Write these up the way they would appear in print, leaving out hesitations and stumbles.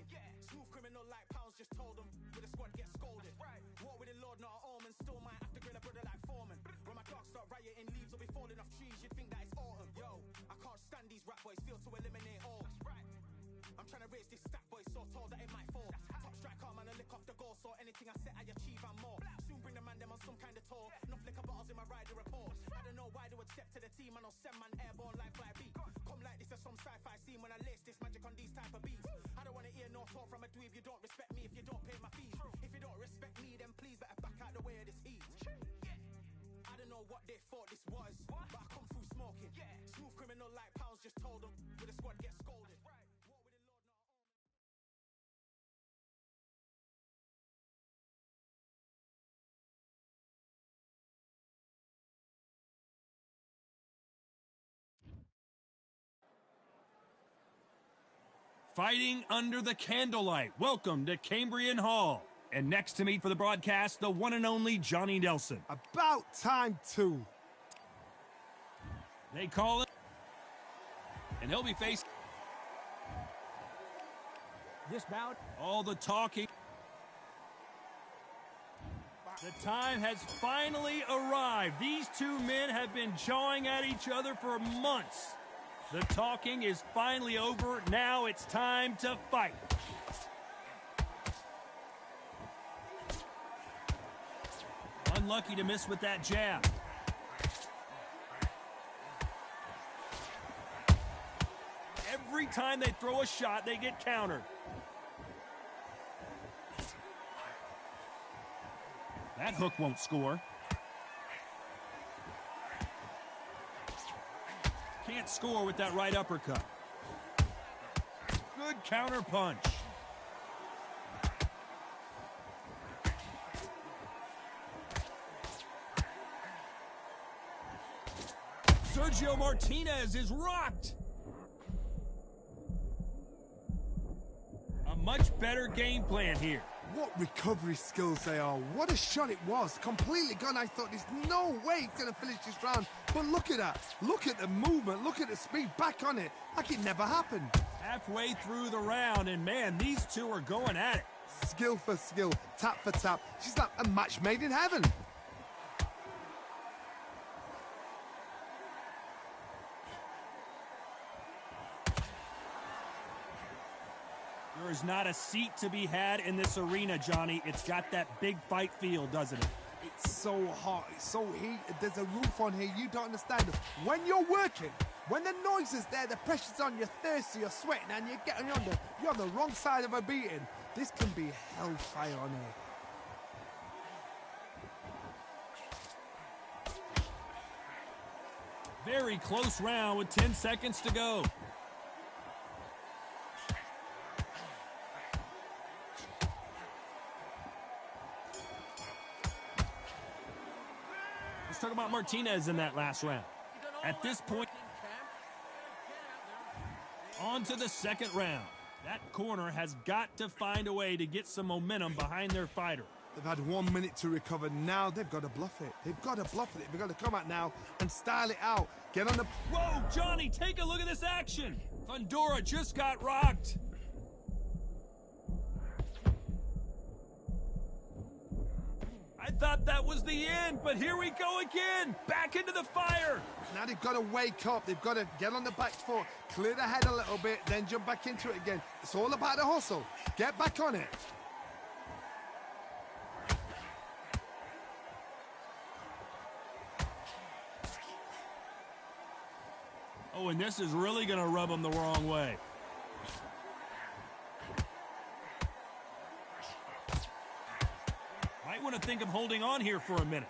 smoking. Smooth criminal like pounds, just told them with a squad get scolded. War with the Lord, not an omen. Still might have to grill a brother like Foreman. When my dogs start rioting, leaves will be falling off trees. You'd think that it's autumn. Yo, I can't stand these rap boys, feel to eliminate all. I'm trying to raise this stack boy so tall that it might fall. Top striker, man, I lick off the goal, so anything I set I achieve and more. Soon bring the man them on some kind of tour. Enough liquor bottles in my rider report. I don't know why they would step to the team and I'll send man airborne like fly beat. Come like this as some sci-fi scene when I lace this magic on these type of beats. I don't want to hear no talk from a dweeb. You don't respect me if you don't pay my fees. If you don't respect me, then please better back out the way of this heat. I don't know what they thought this was, but I come through smoking. Smooth criminal like pounds, just told them with a squad get scolded. Fighting under the candlelight. Welcome to Cambrian Hall. And next to me for the broadcast, the one and only Johnny Nelson. About time, too. They call it. And he'll be facing. This bout. All the talking. The time has finally arrived. These two men have been jawing at each other for months. The talking is finally over. Now it's time to fight. Unlucky to miss with that jab. Every time they throw a shot, they get countered. That hook won't score. Can't score with that right uppercut. Good counter punch. Sergio Martinez is rocked. A much better game plan here. What recovery skills they are. What a shot it was. Completely gone. I thought there's no way he's going to finish this round. But look at that. Look at the movement. Look at the speed. Back on it. Like it never happened. Halfway through the round, and man, these two are going at it. Skill for skill. Tap for tap. She's like a match made in heaven. There is not a seat to be had in this arena, Johnny. It's got that big fight feel, doesn't it? It's so hot. It's so heated. There's a roof on here. You don't understand. When you're working, when the noise is there, the pressure's on, you're thirsty, you're sweating, and you're on the wrong side of a beating. This can be hellfire on here. Very close round with 10 seconds to go. Let's talk about Martinez in that last round. At this point, on to the second round. That corner has got to find a way to get some momentum behind their fighter. They've had 1 minute to recover. Now they've got to bluff it. They've got to bluff it. They've got to come out now and style it out. Get on the... Whoa, Johnny, take a look at this action. Fundora just got rocked. I thought that was the end, but here we go again. Back into the fire. Now they've got to wake up. They've got to get on the back foot, clear the head a little bit, then jump back into it again. It's all about the hustle. Get back on it. Oh, and this is really going to rub them the wrong way. Might want to think of holding on here for a minute.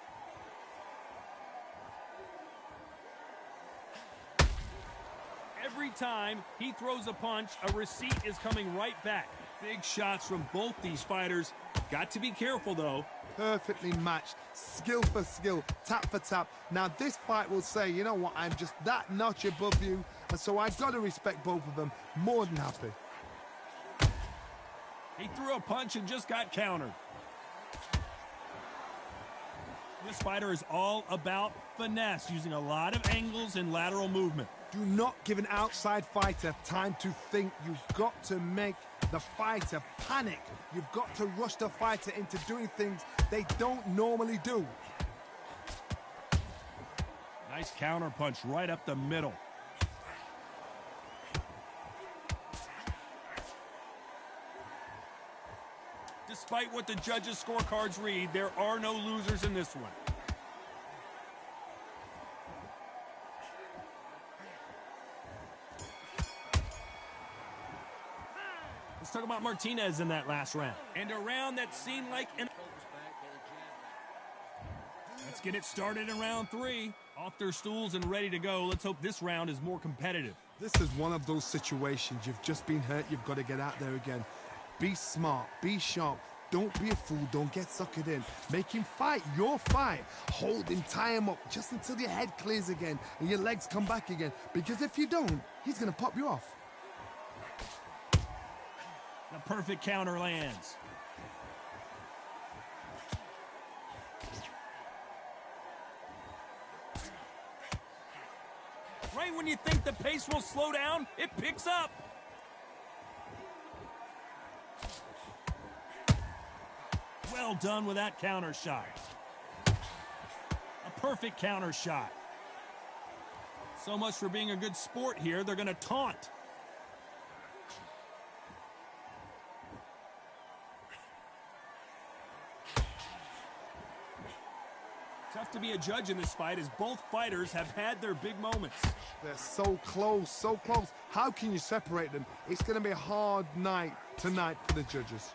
Every time he throws a punch, a receipt is coming right back. Big shots from both these fighters. Got to be careful, though. Perfectly matched, skill for skill, tap for tap. Now this fight will say, you know what, I'm just that notch above you, and so I've got to respect both of them. More than happy. He threw a punch and just got countered. This fighter is all about finesse, using a lot of angles and lateral movement. Do not give an outside fighter time to think. You've got to make the fighter panic. You've got to rush the fighter into doing things they don't normally do. Nice counter punch right up the middle. Despite what the judges' scorecards read, there are no losers in this one. Let's talk about Martinez in that last round. And a round that seemed like an... Let's get it started in round 3. Off their stools and ready to go. Let's hope this round is more competitive. This is one of those situations. You've just been hurt. You've got to get out there again. Be smart. Be sharp. Don't be a fool. Don't get suckered in. Make him fight your fight. Hold him, tie him up just until your head clears again and your legs come back again. Because if you don't, he's going to pop you off. The perfect counter lands. Right when you think the pace will slow down, it picks up. Well done with that counter shot. A perfect counter shot. So much for being a good sport here. They're going to taunt. Tough to be a judge in this fight as both fighters have had their big moments. They're so close, so close. How can you separate them? It's going to be a hard night tonight for the judges.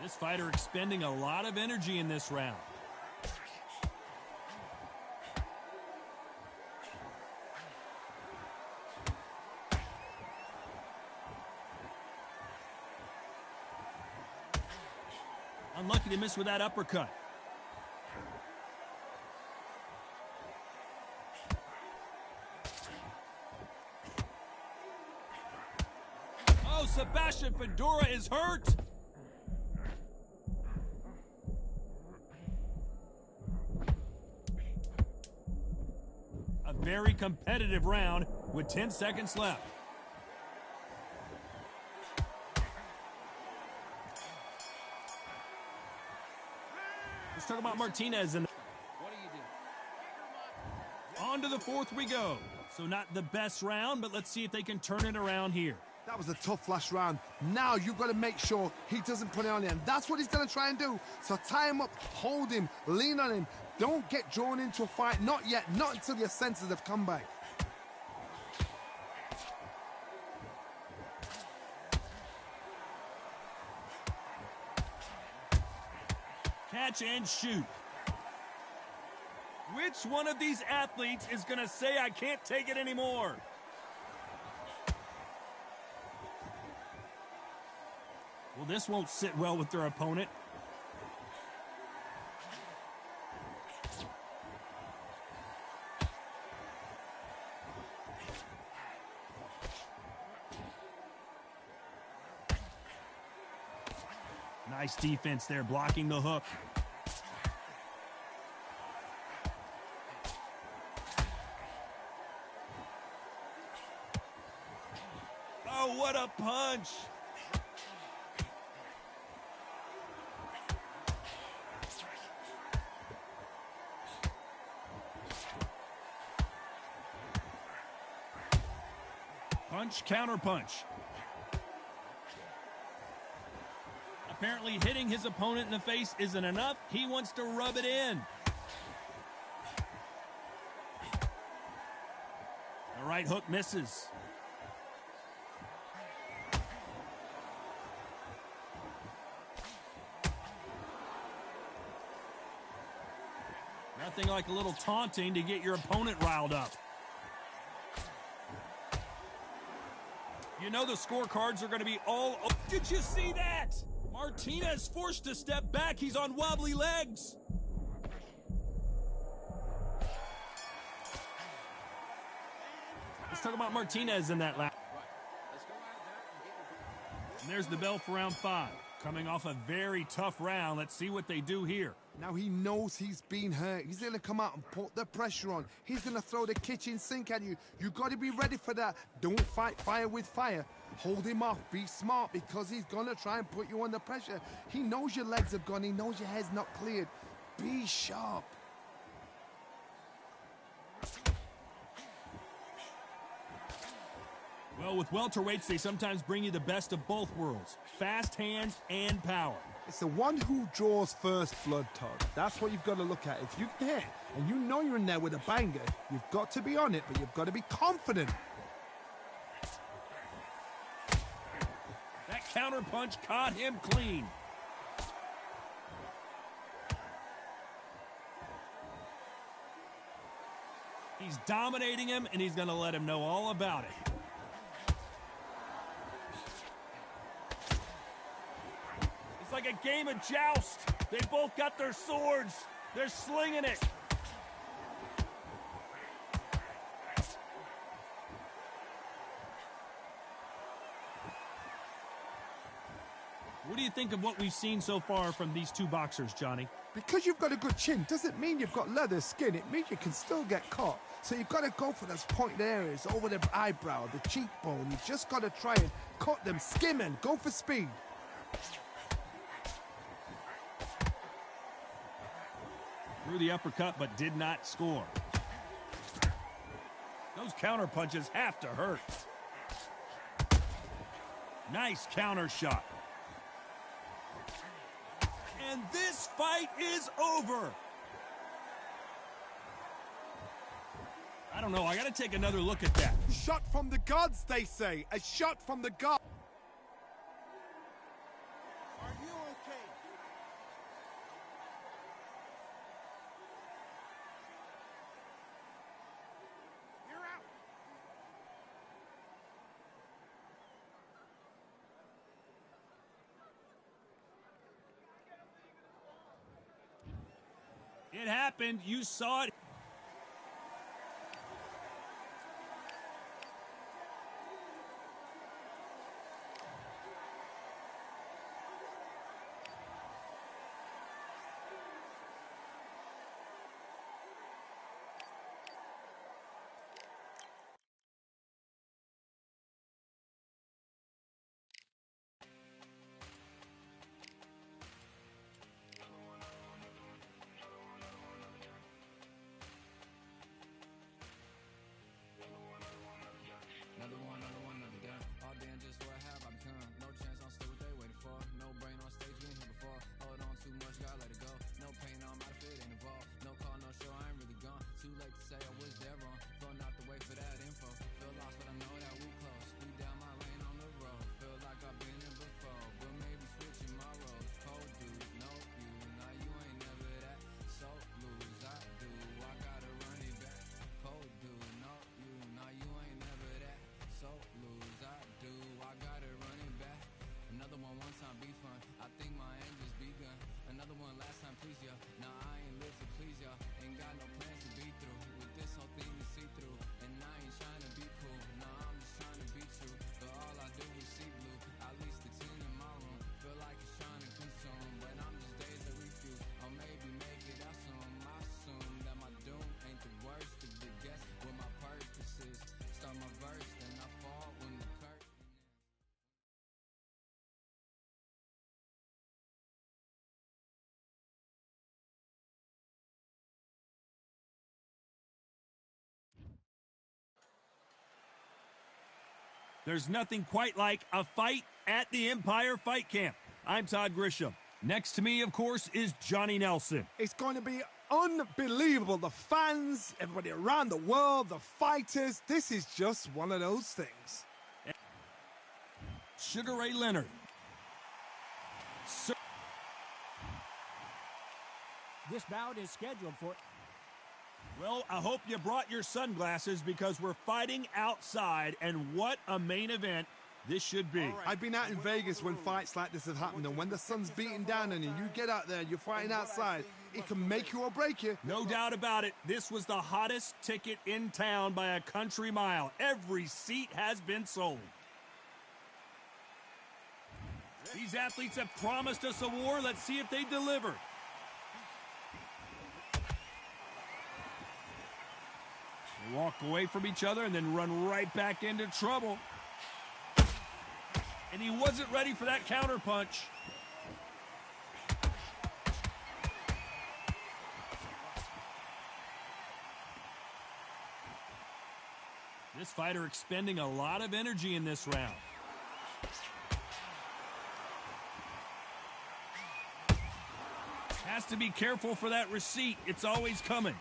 This fighter expending a lot of energy in this round. Unlucky to miss with that uppercut. Oh, Sebastian Fedora is hurt. A very competitive round with 10 seconds left. Let's talk about Martinez. What do you do? On to the 4th we go. So not the best round, but let's see if they can turn it around here. That was a tough last round. Now you've got to make sure he doesn't put it on you. And that's what he's going to try and do. So tie him up, hold him, lean on him. Don't get drawn into a fight. Not yet. Not until your senses have come back. Catch and shoot. Which one of these athletes is going to say, I can't take it anymore? Well, this won't sit well with their opponent. Nice defense there, blocking the hook. Oh, what a punch! Punch, counter punch. Apparently hitting his opponent in the face isn't enough. He wants to rub it in. The right hook misses. Nothing like a little taunting to get your opponent riled up. You know the scorecards are going to be all... Oh, did you see that? Martinez forced to step back. He's on wobbly legs. Let's talk about Martinez in that lap. And there's the bell for round 5. Coming off a very tough round. Let's see what they do here. Now he knows he's been hurt. He's going to come out and put the pressure on. He's going to throw the kitchen sink at you. You've got to be ready for that. Don't fight fire with fire. Hold him off. Be smart because he's going to try and put you under pressure. He knows your legs have gone. He knows your head's not cleared. Be sharp. Well, with welterweights, they sometimes bring you the best of both worlds. Fast hands and power. It's the one who draws first blood, Todd. That's what you've got to look at. If you can hit, and you know you're in there with a banger, you've got to be on it, but you've got to be confident. That counter punch caught him clean. He's dominating him, and he's going to let him know all about it. It's like a game of joust. They both got their swords. They're slinging it. What do you think of what we've seen so far from these two boxers, Johnny? Because you've got a good chin doesn't mean you've got leather skin. It means you can still get caught. So you've got to go for those pointed areas, over the eyebrow, the cheekbone. You've just got to try and cut them, skim and go for speed. Threw the uppercut, but did not score. Those counter punches have to hurt. Nice counter shot. And this fight is over. I don't know. I got to take another look at that. Shot from the gods, they say. A shot from the gods. Are you okay? You're out. It happened. You saw it. Another gun. All damn, just what have I become? No chance, I'm still what they waiting for. No brain on stage, been here before. Hold on too much, gotta let it go. No pain, I'm out if it ain't involved. No call, no show, I ain't really gone. Too late to say I was there wrong. Going out the way for that info. Feel lost, but I know that we close. We down my lane on the road. Feel like I've been in before, but maybe switching my roles. Cold dude, no you. Now you ain't never that. So lose, I do. I gotta run it back. Cold dude, no you. Now you ain't never that. So lose, I do. I gotta run it back. Another one time be fun. I think my end just begun. Another one last time, please y'all. Now I ain't live to please y'all. Ain't got no plans to be through. With this whole thing to see through. And I ain't trying to be cool. Nah, I'm just trying to be true. But all I do is see blue. At least the 10 in my room. Feel like it's trying to consume. But I'm just days that refuse. Or maybe make it out soon. I assume that my doom ain't the worst of the guess what my purpose is. Start my verse, then I fall when the curtain is. There's nothing quite like a fight at the Empire Fight Camp. I'm Todd Grisham. Next to me, of course, is Johnny Nelson. It's going to be unbelievable. The fans, everybody around the world, the fighters. This is just one of those things. Sugar Ray Leonard. This bout is scheduled for... Well, I hope you brought your sunglasses because we're fighting outside, and what a main event this should be. I've been out in Vegas when fights like this have happened, and when the sun's beating down on you, you get out there and you're fighting outside, it can make you or break you. No doubt about it. This was the hottest ticket in town by a country mile. Every seat has been sold. These athletes have promised us a war. Let's see if they deliver. walk away from each other and then run right back into trouble. And he wasn't ready for that counter punch. This fighter expending a lot of energy in this round. Has to be careful for that receipt. It's always coming.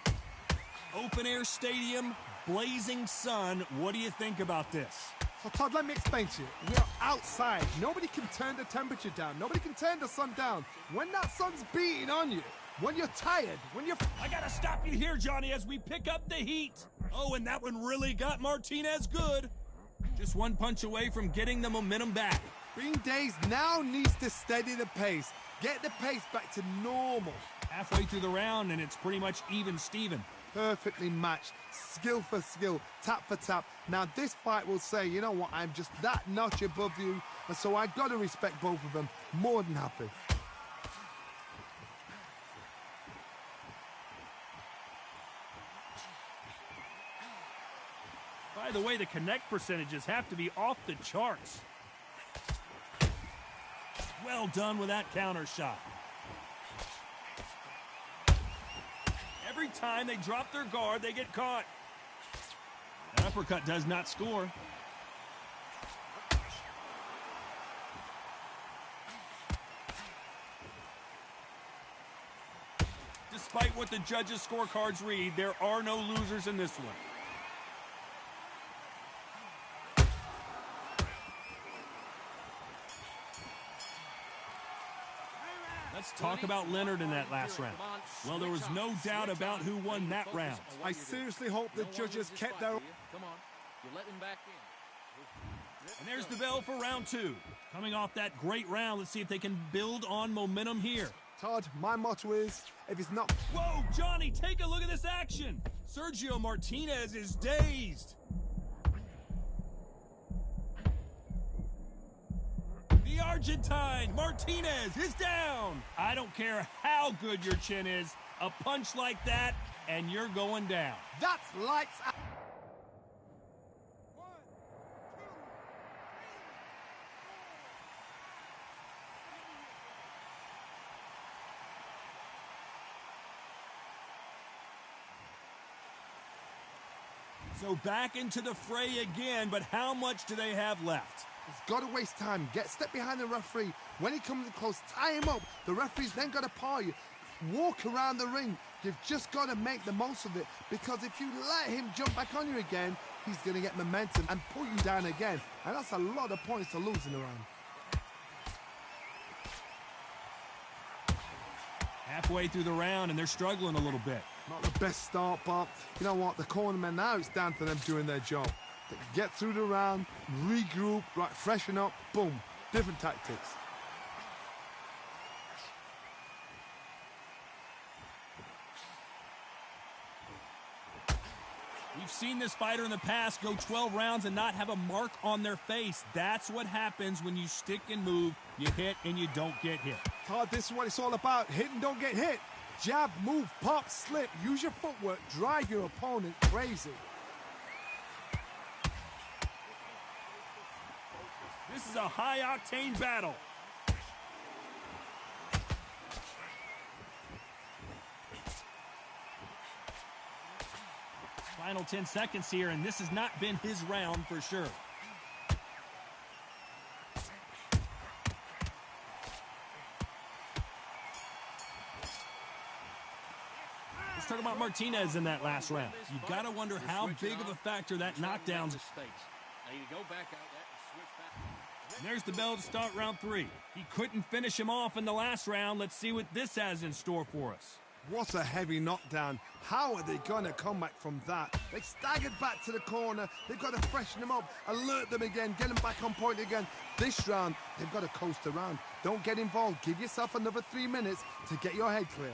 Open air stadium, blazing sun. What do you think about this? So Todd, let me explain to you. We are outside. Nobody can turn the temperature down. Nobody can turn the sun down. When that sun's beating on you, when you're tired, when you're... I gotta stop you here, Johnny, as we pick up the heat. Oh, and that one really got Martinez good. Just one punch away from getting the momentum back. Being dazed now needs to steady the pace. Get the pace back to normal. Halfway through the round, and it's pretty much even Steven. Perfectly matched, skill for skill, tap for tap. Now this fight will say, you know what, I'm just that notch above you, and so I gotta respect both of them. More than happy. By the way, the connect percentages have to be off the charts. Well done with that counter shot. Every time they drop their guard, they get caught. That uppercut does not score. Despite what the judges' scorecards read, there are no losers in this one. Let's talk about Leonard in that last round. Well, there was no doubt about who won that round. I seriously hope the judges kept their... Come on, you're letting him back in. And there's the bell for round two. Coming off that great round, let's see if they can build on momentum here. Todd, my motto is, if it's not... Whoa, Johnny, take a look at this action. Sergio Martinez is dazed. The Argentine, Martinez, is down. I don't care how good your chin is, a punch like that, and you're going down. That's lights out. So back into the fray again, but how much do they have left? He's got to waste time. Step behind the referee. When he comes in close, tie him up. The referee's then got to paw you. Walk around the ring. You've just got to make the most of it, because if you let him jump back on you again, he's going to get momentum and pull you down again. And that's a lot of points to lose in the round. Halfway through the round, and they're struggling a little bit. Not the best start, but you know what? The cornermen now, it's down to them doing their job. They get through the round, regroup, right, freshen up, boom. Different tactics. We've seen this fighter in the past go 12 rounds and not have a mark on their face. That's what happens when you stick and move. You hit and you don't get hit. Todd, this is what it's all about. Hit and don't get hit. Jab, move, pop, slip. Use your footwork. Drive your opponent crazy. This is a high-octane battle. Final 10 seconds here, and this has not been his round for sure. Let's talk about Martinez in that last round. You've got to wonder how big of a factor that knockdown's. And there's the bell to start round three. He couldn't finish him off in the last round. Let's see what this has in store for us. What a heavy knockdown. How are they going to come back from that? They staggered back to the corner. They've got to freshen them up, alert them again, get them back on point again. This round, they've got to coast around. Don't get involved. Give yourself another 3 minutes to get your head clear.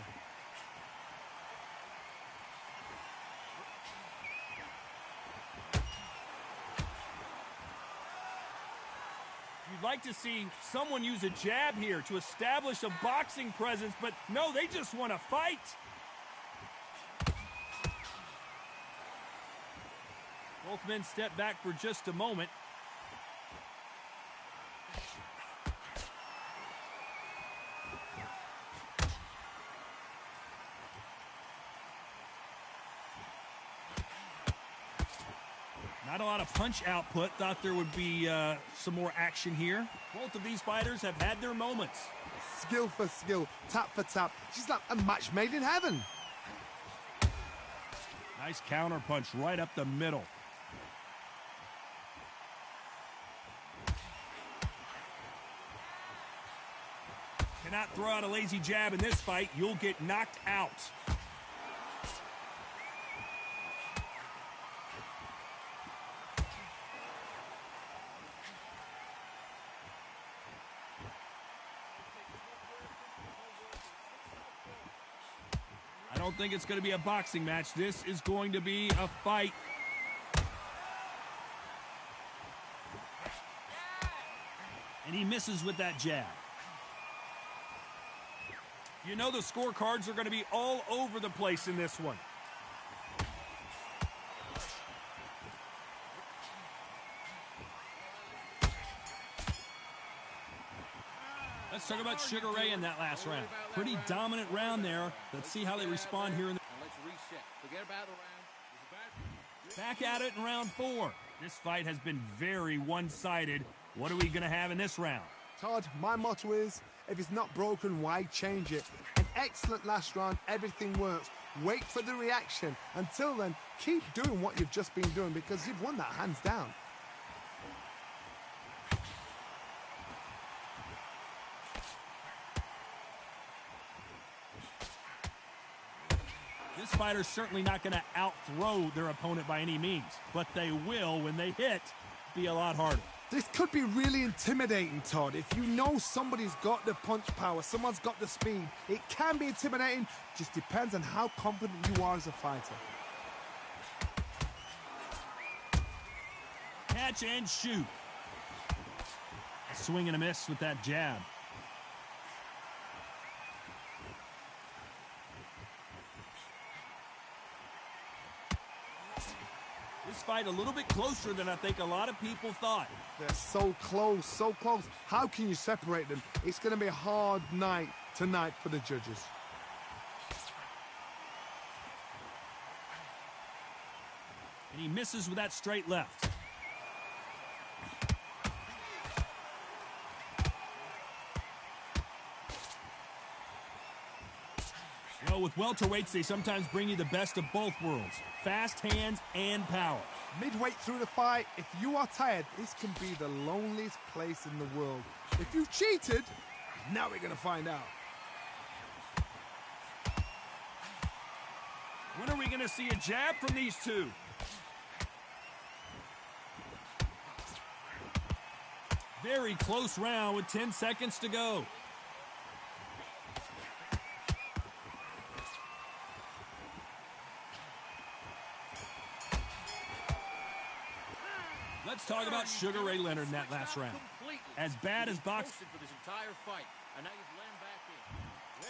You'd like to see someone use a jab here to establish a boxing presence, but no, they just want to fight. Both men step back for just a moment. Not a lot of punch output. Thought there would be some more action here. Both of these fighters have had their moments. Skill for skill, tap for tap. She's like a match made in heaven. Nice counter punch right up the middle. Cannot throw out a lazy jab in this fight. You'll get knocked out. I don't think it's going to be a boxing match. This is going to be a fight. And he misses with that jab. You know the scorecards are going to be all over the place in this one. Let's talk about Sugar Ray in that last round. Pretty dominant round there. Let's see how they respond here. Let's reset. Forget about the round. Back at it in round 4. This fight has been very one-sided. What are we going to have in this round? Todd, my motto is, if it's not broken, why change it? An excellent last round, everything works. Wait for the reaction. Until then, keep doing what you've just been doing because you've won that hands down. This fighter's certainly not going to out-throw their opponent by any means, but they will, when they hit, be a lot harder. This could be really intimidating, Todd. If you know somebody's got the punch power, someone's got the speed, it can be intimidating. Just depends on how confident you are as a fighter. Catch and shoot. A swing and a miss with that jab. This fight a little bit closer than I think a lot of people thought. They're so close, so close. How can you separate them? It's going to be a hard night tonight for the judges. And he misses with that straight left. You know, with welterweights, they sometimes bring you the best of both worlds. Fast hands and power. Midway through the fight, if you are tired, this can be the loneliest place in the world. If you've cheated, now we're going to find out. When are we going to see a jab from these two? Very close round with 10 seconds to go. Let's talk about Sugar Ray Leonard in that last round. As bad as boxing for this entire fight, and now you've landed back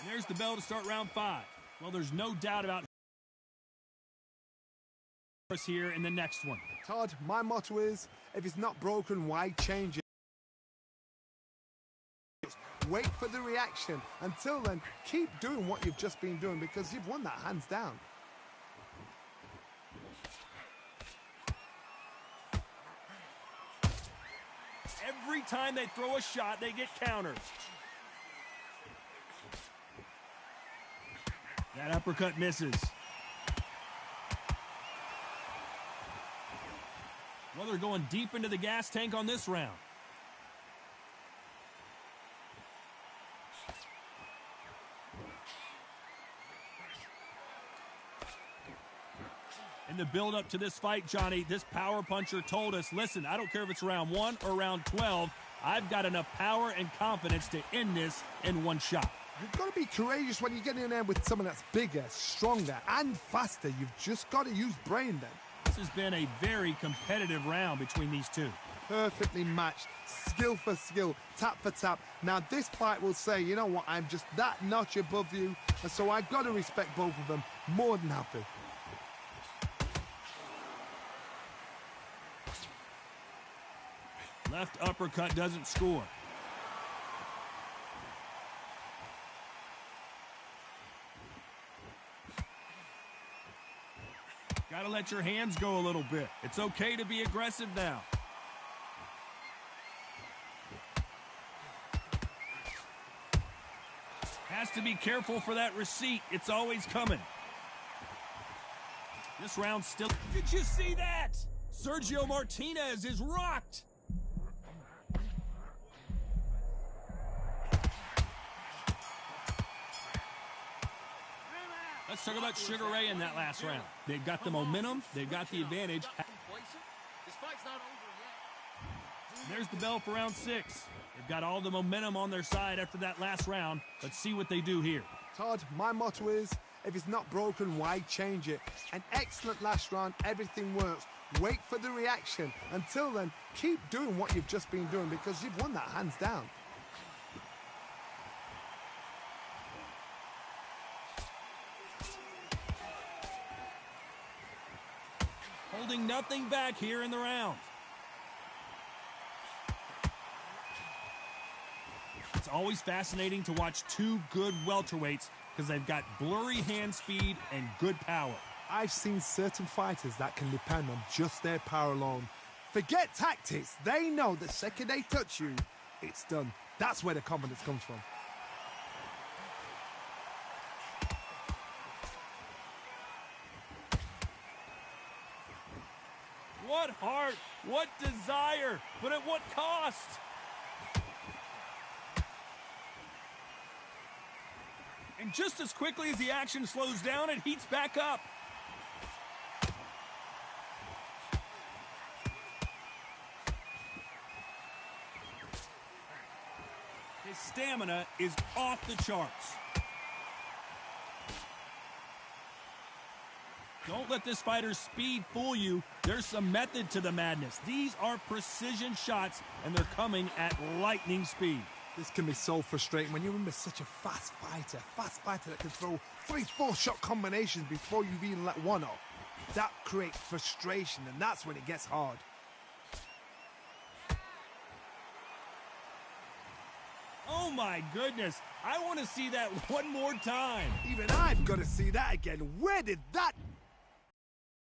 in. There's the bell to start round 5. Well, there's no doubt about us here in the next one. Todd, my motto is, if it's not broken, why change it? Wait for the reaction. Until then, keep doing what you've just been doing because you've won that hands down. Every time they throw a shot, they get countered. That uppercut misses. Well, they're going deep into the gas tank on this round. In the build-up to this fight, Johnny, this power puncher told us, listen, I don't care if it's round 1 or round 12, I've got enough power and confidence to end this in one shot. You've got to be courageous when you get in there with someone that's bigger, stronger, and faster. You've just got to use brain then. This has been a very competitive round between these two. Perfectly matched, skill for skill, tap for tap. Now this fight will say, you know what, I'm just that notch above you, and so I've got to respect both of them more than happy. Left uppercut doesn't score. Got to let your hands go a little bit. It's okay to be aggressive now. Has to be careful for that receipt. It's always coming. This round still... Did you see that? Sergio Martinez is rocked. Let's talk about Sugar Ray in that last round. They've got the momentum. They've got the advantage. This fight's not over yet. There's the bell for round 6. They've got all the momentum on their side after that last round. Let's see what they do here. Todd, my motto is, if it's not broken, why change it? An excellent last round, everything works. Wait for the reaction. Until then, keep doing what you've just been doing because you've won that hands down. Holding nothing back here in the round. It's always fascinating to watch two good welterweights because they've got blurry hand speed and good power. I've seen certain fighters that can depend on just their power alone. Forget tactics. They know the second they touch you, it's done. That's where the confidence comes from. What heart, what desire, but at what cost? And just as quickly as the action slows down, it heats back up. His stamina is off the charts. Don't let this fighter's speed fool you. There's some method to the madness. These are precision shots, and they're coming at lightning speed. This can be so frustrating when you're in such a fast fighter that can throw 3-4 shot combinations before you've even let one off. That creates frustration, and that's when it gets hard. Oh my goodness, I want to see that one more time. Even I've got to see that again. Where did that